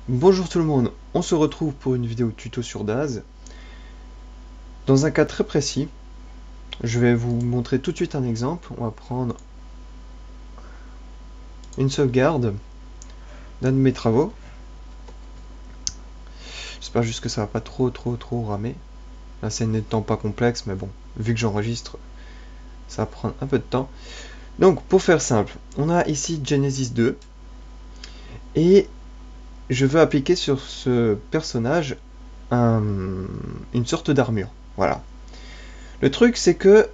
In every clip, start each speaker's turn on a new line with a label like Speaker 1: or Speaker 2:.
Speaker 1: Bonjour tout le monde, on se retrouve pour une vidéo tuto sur Daz. Dans un cas très précis, je vais vous montrer tout de suite un exemple. On va prendre une sauvegarde d'un de mes travaux. J'espère juste que ça va pas trop ramer. La scène n'étant pas complexe, mais bon, vu que j'enregistre, ça va prendre un peu de temps. Donc pour faire simple, on a ici Genesis 2 et je veux appliquer sur ce personnage une sorte d'armure. Voilà. Le truc c'est que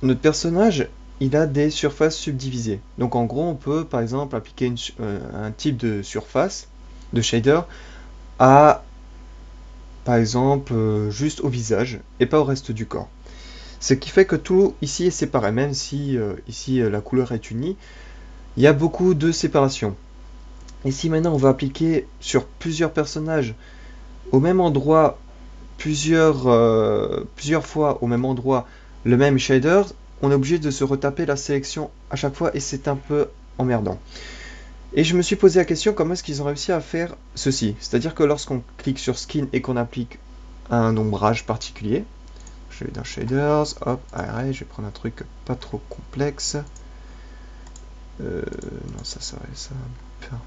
Speaker 1: notre personnage, il a des surfaces subdivisées. Donc en gros, on peut par exemple appliquer un type de surface, de shader, à par exemple juste au visage et pas au reste du corps. Ce qui fait que tout ici est séparé, même si ici la couleur est unie, il y a beaucoup de séparation. Et si maintenant on va appliquer sur plusieurs personnages au même endroit, plusieurs fois au même endroit, le même shader, on est obligé de se retaper la sélection à chaque fois et c'est un peu emmerdant. Et je me suis posé la question comment est-ce qu'ils ont réussi à faire ceci. C'est-à-dire que lorsqu'on clique sur skin et qu'on applique un ombrage particulier, je vais dans shaders, hop, arrête, je vais prendre un truc pas trop complexe. Non, ça va faire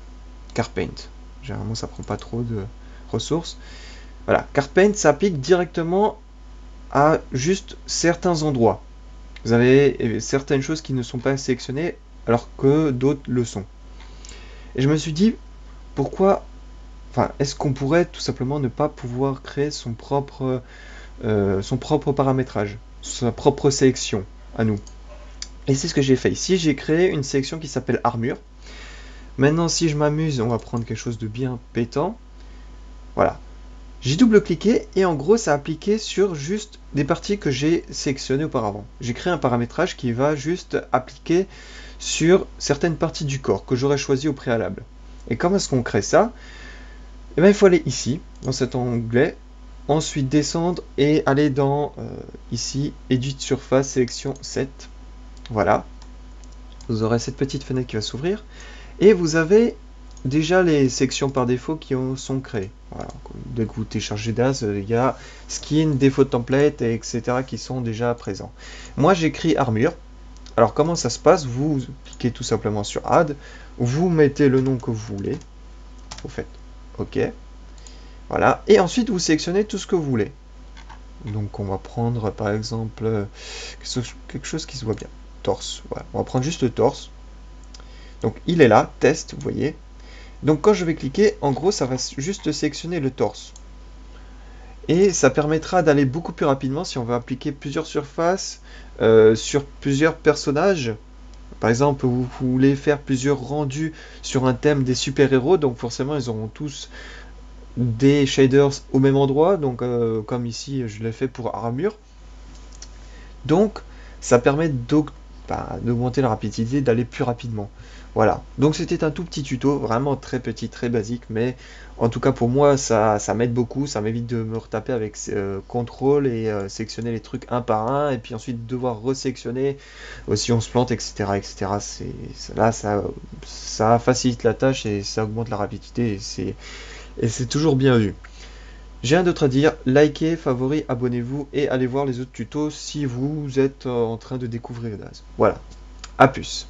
Speaker 1: Carpaint. Généralement, ça prend pas trop de ressources. Voilà, Carpaint s'applique directement à juste certains endroits. Vous avez certaines choses qui ne sont pas sélectionnées alors que d'autres le sont. Et je me suis dit, pourquoi, enfin, est-ce qu'on pourrait tout simplement ne pas pouvoir créer son propre paramétrage, sa propre sélection à nous. Et c'est ce que j'ai fait ici, j'ai créé une sélection qui s'appelle armure. Maintenant, si je m'amuse, on va prendre quelque chose de bien pétant. Voilà. J'ai double-cliqué et en gros, ça a appliqué sur juste des parties que j'ai sélectionnées auparavant. J'ai créé un paramétrage qui va juste appliquer sur certaines parties du corps que j'aurais choisi au préalable. Et comment est-ce qu'on crée ça? Eh bien, il faut aller ici, dans cet onglet, ensuite descendre et aller dans ici, Edit Surface, sélection 7. Voilà. Vous aurez cette petite fenêtre qui va s'ouvrir. Et vous avez déjà les sections par défaut qui sont créées. Voilà. Dès que vous téléchargez Daz, il y a skin, défaut de template, etc. qui sont déjà présents. Moi, j'écris armure. Alors, comment ça se passe? Vous cliquez tout simplement sur Add. Vous mettez le nom que vous voulez. Vous faites OK. Voilà. Et ensuite, vous sélectionnez tout ce que vous voulez. Donc, on va prendre par exemple quelque chose qui se voit bien. Torse. Voilà. On va prendre juste le torse. Donc, il est là, test, vous voyez. Donc, quand je vais cliquer, en gros, ça va juste sélectionner le torse. Et ça permettra d'aller beaucoup plus rapidement si on veut appliquer plusieurs surfaces sur plusieurs personnages. Par exemple, vous voulez faire plusieurs rendus sur un thème des super-héros, donc forcément, ils auront tous des shaders au même endroit, donc comme ici je l'ai fait pour armure. Donc ça permet d'augmenter la rapidité, d'aller plus rapidement. Voilà, donc c'était un tout petit tuto, vraiment très petit, très basique, mais en tout cas pour moi ça m'aide beaucoup, ça m'évite de me retaper avec contrôle et sélectionner les trucs un par un, et puis ensuite devoir resélectionner si on se plante, etc. etc. Là ça facilite la tâche et ça augmente la rapidité, et c'est toujours bien vu. J'ai rien d'autre à dire, likez, favori, abonnez-vous et allez voir les autres tutos si vous êtes en train de découvrir Daz. Voilà, à plus.